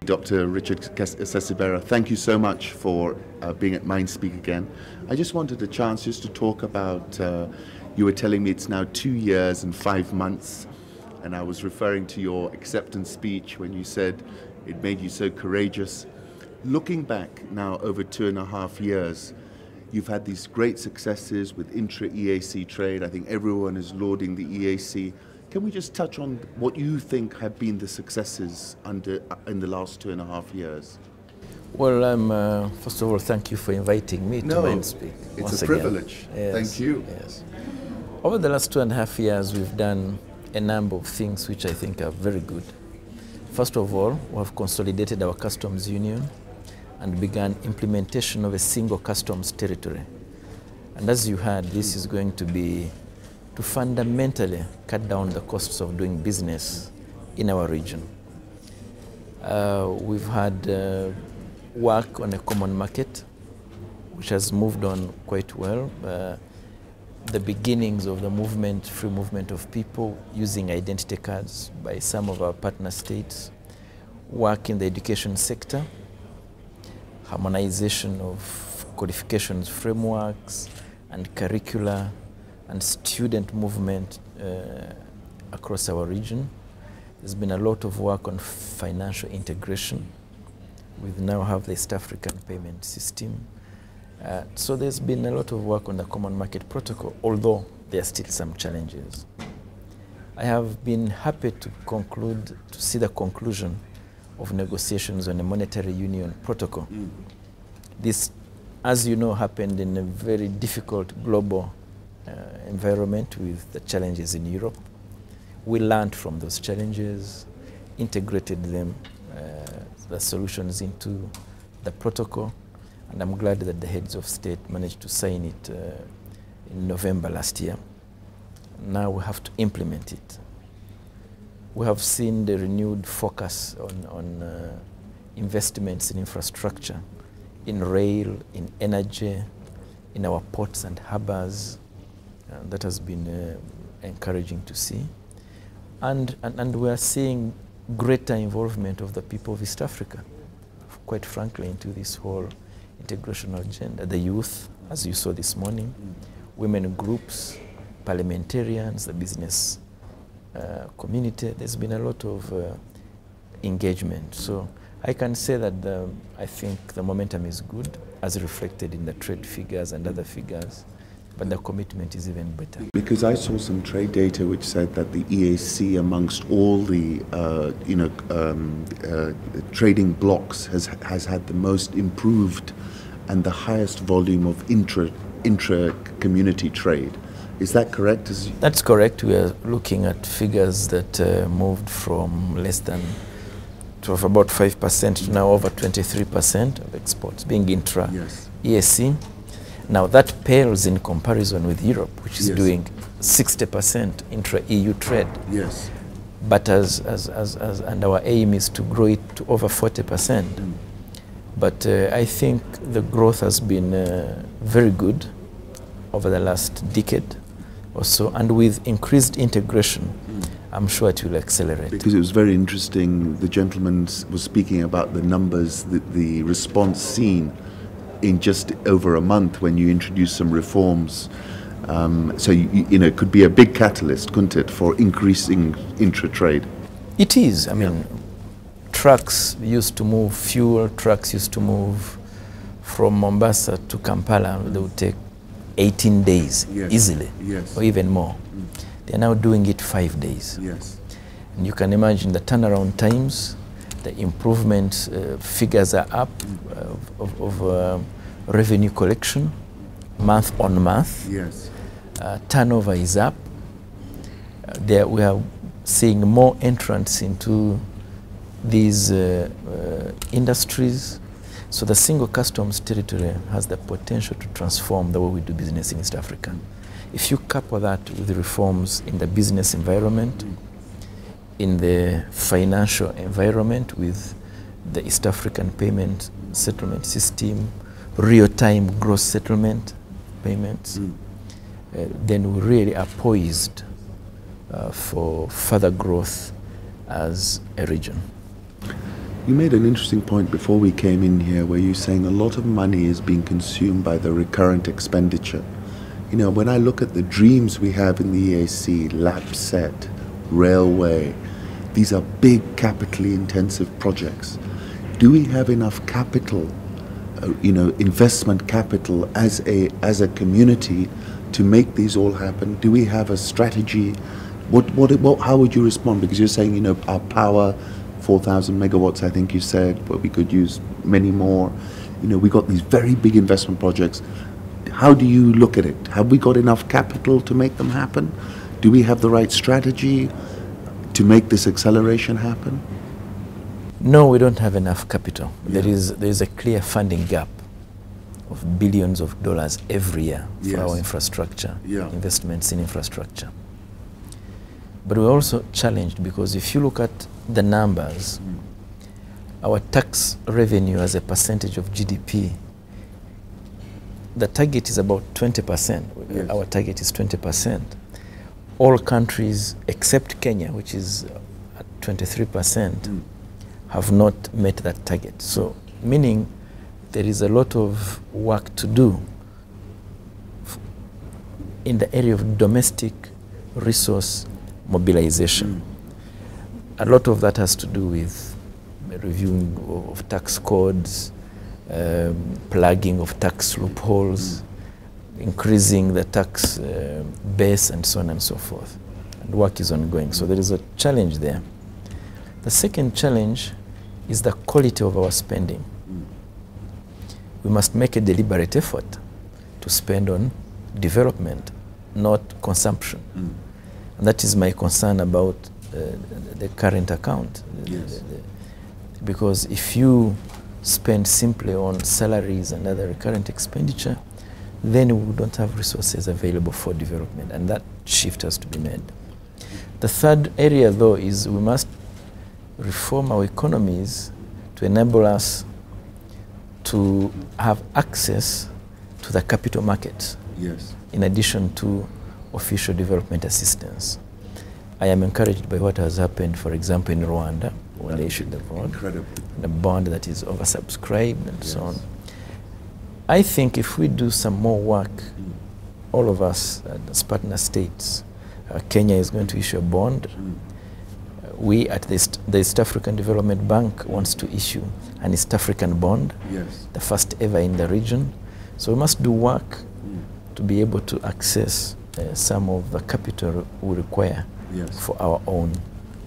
Dr. Richard Sezibera, thank you so much for being at Mindspeak again. I just wanted a chance just to talk about, you were telling me it's now 2 years and 5 months, and I was referring to your acceptance speech when you said it made you so courageous. Looking back now over 2.5 years, you've had these great successes with intra-EAC trade. I think everyone is lauding the EAC. Can we just touch on what you think have been the successes in the last 2.5 years? Well, first of all, thank you for inviting me to Mindspeak. It's a privilege. Yes, thank you. Yes. Over the last 2.5 years, we've done a number of things which I think are very good. First of all, we have consolidated our customs union and began implementation of a single customs territory. And as you heard, this is going to be to fundamentally cut down the costs of doing business in our region. We've had work on a common market, which has moved on quite well. The beginnings of the movement, free movement of people using identity cards by some of our partner states, work in the education sector, harmonization of qualifications frameworks and curricula, and student movement across our region. There's been a lot of work on financial integration. We now have the East African payment system. So there's been a lot of work on the common market protocol, although there are still some challenges. I have been happy to see the conclusion of negotiations on a monetary union protocol. This, as you know, happened in a very difficult global environment with the challenges in Europe. We learned from those challenges, integrated them, the solutions into the protocol, and I'm glad that the heads of state managed to sign it in November last year. Now we have to implement it. We have seen the renewed focus on investments in infrastructure, in rail, in energy, in our ports and harbors. That has been encouraging to see. And we are seeing greater involvement of the people of East Africa, quite frankly, into this whole integration agenda. The youth, as you saw this morning, women groups, parliamentarians, the business community. There's been a lot of engagement. So I can say that I think the momentum is good, as reflected in the trade figures and other figures. But the commitment is even better. Because I saw some trade data which said that the EAC, amongst all the trading blocks, has had the most improved and the highest volume of intra-community trade. Is that correct? That's correct. We are looking at figures that moved from less than about 5% to now over 23% of exports being intra-EAC. Now that pales in comparison with Europe, which is doing 60% intra-EU trade. Yes. But and our aim is to grow it to over 40%. But I think the growth has been very good over the last decade or so, and with increased integration, I'm sure it will accelerate. Because it was very interesting, the gentleman was speaking about the numbers, the response seen in just over a month when you introduce some reforms. So, it could be a big catalyst, couldn't it, for increasing intra-trade? It is. I mean, trucks used to move, fuel trucks used to move from Mombasa to Kampala. They would take 18 days easily, or even more. They're now doing it 5 days. Yes. And you can imagine the turnaround times, the improvement figures are up of revenue collection, month on month. Yes. Turnover is up. We are seeing more entrants into these industries. So the single customs territory has the potential to transform the way we do business in East Africa. If you couple that with reforms in the business environment, in the financial environment with the East African payment settlement system, real-time gross settlement payments, then we really are poised for further growth as a region. You made an interesting point before we came in here where you're saying a lot of money is being consumed by the recurrent expenditure. You know, when I look at the dreams we have in the EAC, lab set, railway, these are big capitally intensive projects. Do we have enough capital, investment capital as a community to make these all happen? Do we have a strategy? How would you respond? Because you're saying, our power, 4,000 megawatts, I think you said, but we could use many more. We got these very big investment projects. How do you look at it? Have we got enough capital to make them happen? Do we have the right strategy to make this acceleration happen? No, we don't have enough capital. Yeah. There is a clear funding gap of billions of dollars every year for Yes. our infrastructure, Yeah. investments in infrastructure. But we're also challenged because if you look at the numbers, our tax revenue as a percentage of GDP, the target is about 20%. Yes. Our target is 20%. All countries except Kenya, which is at 23%, have not met that target. So, meaning there is a lot of work to do in the area of domestic resource mobilization. A lot of that has to do with reviewing of tax codes, plugging of tax loopholes, increasing the tax base, and so on and so forth. And work is ongoing. So there is a challenge there. The second challenge is the quality of our spending. We must make a deliberate effort to spend on development, not consumption. And that is my concern about the current account. Yes. Because if you spend simply on salaries and other recurrent expenditure, then we don't have resources available for development, and that shift has to be made. The third area, though, is we must reform our economies to enable us to have access to the capital markets. Yes. In addition to official development assistance. I am encouraged by what has happened, for example, in Rwanda, when they issued the bond. Incredible. The bond that is oversubscribed and Yes. so on. I think if we do some more work, all of us as partner states, Kenya is going to issue a bond. We at the East African Development Bank wants to issue an East African bond, Yes. the first ever in the region. So we must do work to be able to access some of the capital we require Yes. for our own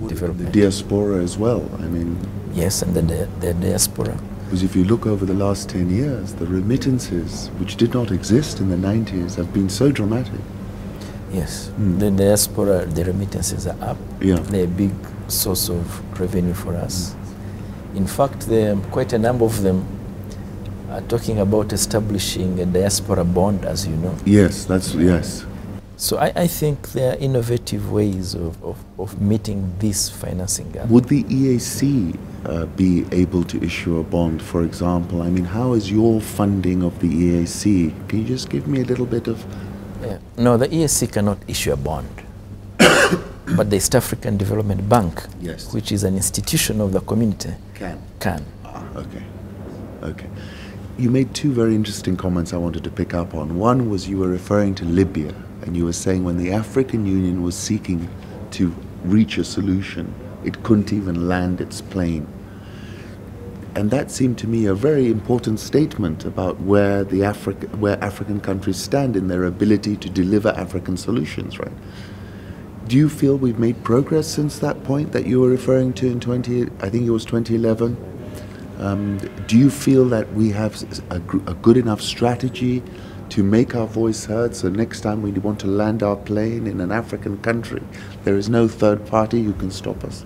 The development. diaspora as well. I mean, Yes, and the diaspora. because if you look over the last 10 years, the remittances, which did not exist in the 90s, have been so dramatic. Yes, the diaspora, the remittances are up. Yeah. They're a big source of revenue for us. In fact, quite a number of them are talking about establishing a diaspora bond, as you know. Yes, yes. So I think there are innovative ways of meeting this financing gap. Would the EAC be able to issue a bond, for example? I mean, how is your funding of the EAC? Can you just give me a little bit of... No, the EAC cannot issue a bond. But the East African Development Bank, Yes. which is an institution of the community, can. Okay. You made two very interesting comments I wanted to pick up on. One was you were referring to Libya, and you were saying when the African Union was seeking to reach a solution, it couldn't even land its plane. And that seemed to me a very important statement about where African countries stand in their ability to deliver African solutions, right? Do you feel we've made progress since that point that you were referring to in 2011? Do you feel that we have a good enough strategy to make our voice heard, so next time we want to land our plane in an African country, there is no third party who can stop us?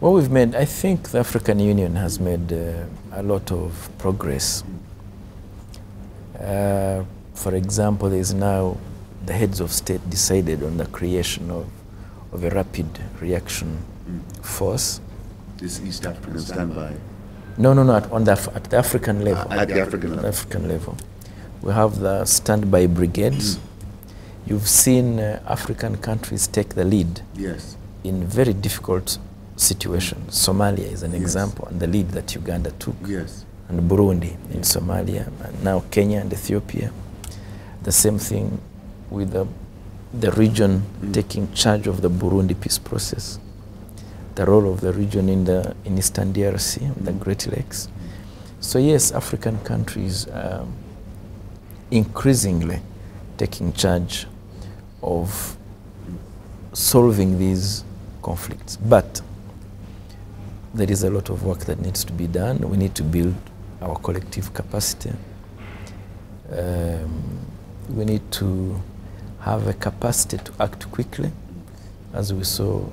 Well, I think the African Union has made a lot of progress. For example, there is now the heads of state decided on the creation of a rapid reaction force. This East African standby. No, at the African level. At the African level. We have the standby brigades. You've seen African countries take the lead Yes. in very difficult situation. Somalia is an example, and the lead that Uganda took. Yes. And Burundi in Somalia, and now Kenya and Ethiopia. The same thing with the region taking charge of the Burundi peace process. The role of the region in Eastern DRC, the Great Lakes. So yes, African countries are increasingly taking charge of solving these conflicts. But there is a lot of work that needs to be done. We need to build our collective capacity. We need to have a capacity to act quickly, as we saw,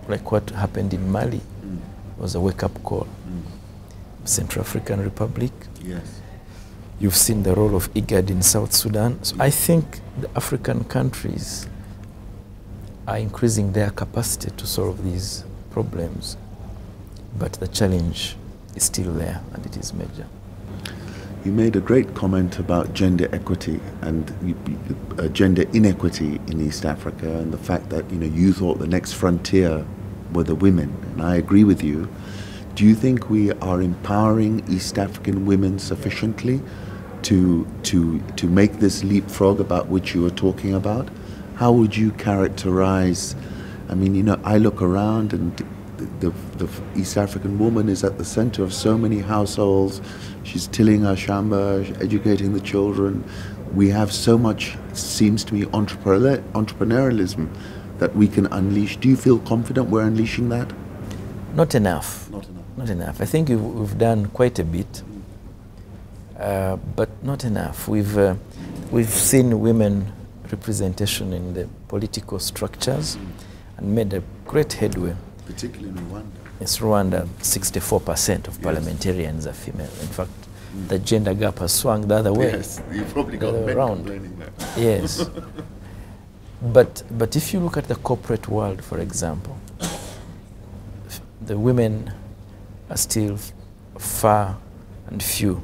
like what happened in Mali was a wake-up call. Central African Republic. Yes. You've seen the role of IGAD in South Sudan. So I think the African countries are increasing their capacity to solve these problems, but the challenge is still there, and it is major. You made a great comment about gender equity and gender inequity in East Africa, and the fact that you thought the next frontier were the women, and I agree with you. Do you think we are empowering East African women sufficiently to make this leapfrog about which you were talking about? How would you characterize? I mean, I look around, and the East African woman is at the center of so many households. She's tilling our shamba, educating the children. We have so much, seems to me, entrepreneurialism that we can unleash. Do you feel confident we're unleashing that? Not enough. Not enough. Not enough. I think we've done quite a bit, but not enough. We've seen women representation in the political structures and made a great headway. Particularly in Rwanda. It's Rwanda, 64% of parliamentarians are female. In fact, the gender gap has swung the other way. Yes, you've probably got men complaining that. Yes. But if you look at the corporate world, for example, the women are still far and few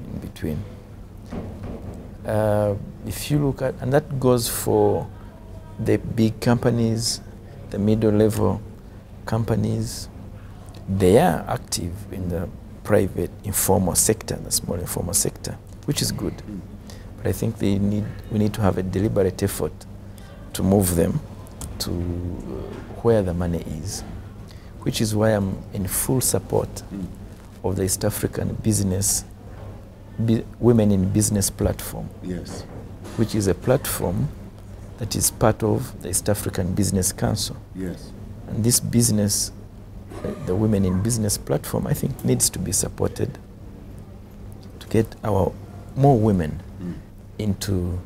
in between. If you look at, and that goes for the big companies, the middle level companies, they are active in the private informal sector, the small informal sector, which is good. But I think we need to have a deliberate effort to move them to where the money is, which is why I'm in full support of the East African Women in Business platform. Yes. Which is a platform that is part of the East African Business Council. Yes. And this business, the Women in Business platform, I think needs to be supported to get more women into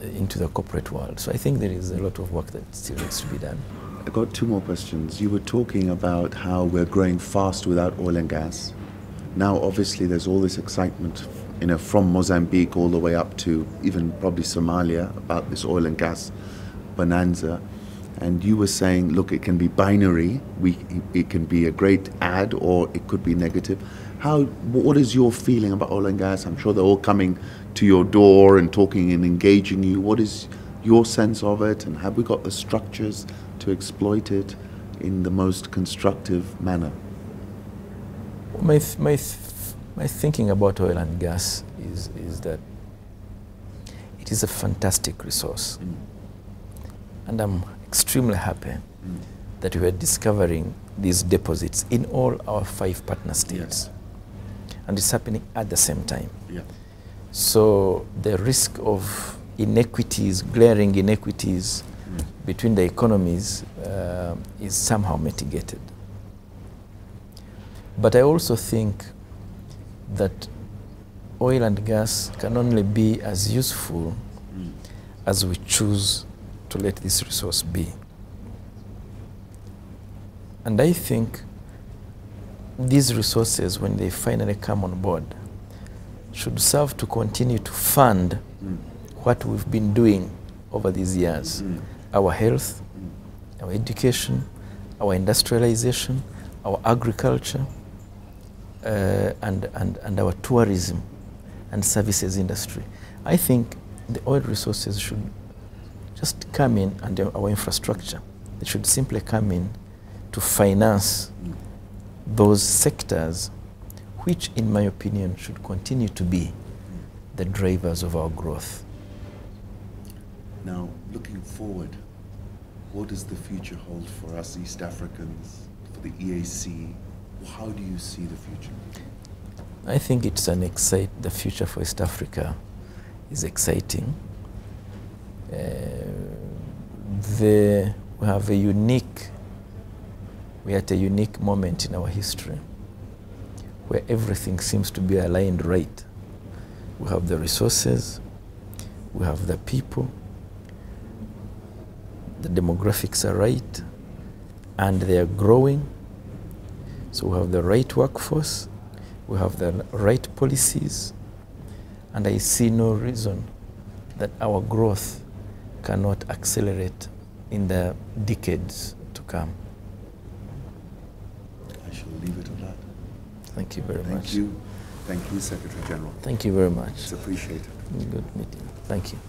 the corporate world. So I think there is a lot of work that still needs to be done. I got two more questions. You were talking about how we're growing fast without oil and gas. Now, obviously, there's all this excitement, from Mozambique all the way up to even probably Somalia about this oil and gas bonanza. And you were saying, look, it can be binary. It can be a great add, or it could be negative. What is your feeling about oil and gas? I'm sure they're all coming to your door and talking and engaging you. What is your sense of it, and have we got the structures to exploit it in the most constructive manner? My thinking about oil and gas is that it is a fantastic resource. And I'm extremely happy that we are discovering these deposits in all our 5 partner states. Yes. And it's happening at the same time. Yeah. So the risk of inequities, glaring inequities between the economies is somehow mitigated. But I also think that oil and gas can only be as useful as we choose to let this resource be. And I think these resources, when they finally come on board, should serve to continue to fund what we've been doing over these years. Our health, our education, our industrialization, our agriculture, and our tourism and services industry. I think the oil resources should just come in under our infrastructure They should simply come in to finance those sectors which, in my opinion, should continue to be the drivers of our growth. Now, looking forward, what does the future hold for us East Africans, for the EAC? How do you see the future? I think it's the future for East Africa is exciting. We are at a unique moment in our history where everything seems to be aligned right. We have the resources, we have the people, the demographics are right, and they are growing. So we have the right workforce, we have the right policies, and I see no reason that our growth cannot accelerate in the decades to come. I shall leave it at that. Thank you very much. Thank you. Thank you, Secretary General. Thank you very much. It's appreciated. Good meeting. Thank you.